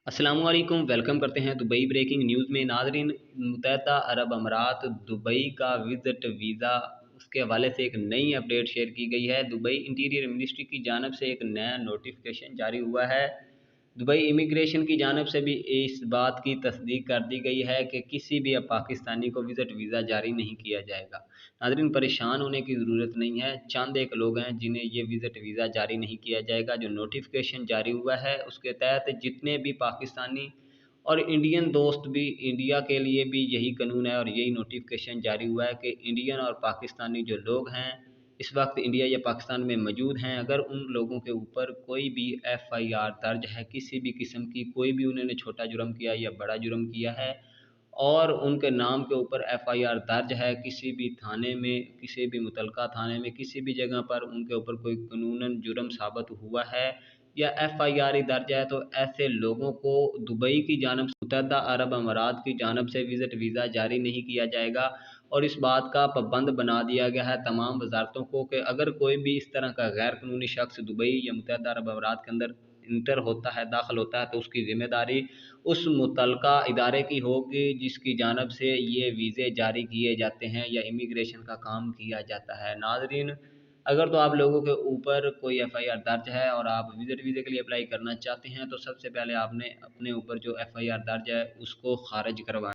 अस्सलाम वालेकुम। वेलकम करते हैं दुबई ब्रेकिंग न्यूज़ में। नाज़रीन, मुत्तहदा अरब अमारात दुबई का विज़िट वीज़ा उसके हवाले से एक नई अपडेट शेयर की गई है। दुबई इंटीरियर मिनिस्ट्री की जानिब से एक नया नोटिफिकेशन जारी हुआ है। दुबई इमिग्रेशन की जानिब से भी इस बात की तस्दीक कर दी गई है कि किसी भी अब पाकिस्तानी को विज़िट वीज़ा जारी नहीं किया जाएगा। नाज़रीन, परेशान होने की ज़रूरत नहीं है। चंद एक लोग हैं जिन्हें ये विज़िट वीज़ा जारी नहीं किया जाएगा। जो नोटिफिकेशन जारी हुआ है उसके तहत जितने भी पाकिस्तानी और इंडियन दोस्त भी, इंडिया के लिए भी यही कानून है और यही नोटिफिकेशन जारी हुआ है कि इंडियन और पाकिस्तानी जो लोग हैं इस वक्त इंडिया या पाकिस्तान में मौजूद हैं, अगर उन लोगों के ऊपर कोई भी एफआईआर दर्ज है, किसी भी किस्म की, कोई भी उन्होंने छोटा जुर्म किया या बड़ा जुर्म किया है और उनके नाम के ऊपर एफआईआर दर्ज है किसी भी थाने में, किसी भी मुतलका थाने में, किसी भी जगह पर उनके ऊपर कोई कानूनन जुर्म साबित हुआ है या एफआईआर ही दर्ज है, तो ऐसे लोगों को दुबई की जानिब से, मुत्तहदा अरब अमारात की जानिब से विज़िट वीज़ा जारी नहीं किया जाएगा। और इस बात का पाबंद बना दिया गया है तमाम वजारतों को कि अगर कोई भी इस तरह का गैर कानूनी शख्स दुबई या मुत्तहदा अरब अमारात के अंदर इंटर होता है, दाखिल होता है, तो उसकी ज़िम्मेदारी उस मुतलका इदारे की होगी जिसकी जानिब से ये वीज़े जारी किए जाते हैं या इमिग्रेशन का काम किया जाता है। नाज़रीन, अगर तो आप लोगों के ऊपर कोई एफआईआर दर्ज है और आप विज़िट वीज़े के लिए अप्लाई करना चाहते हैं, तो सबसे पहले आपने अपने ऊपर जो एफआईआर दर्ज है उसको खारिज करवाना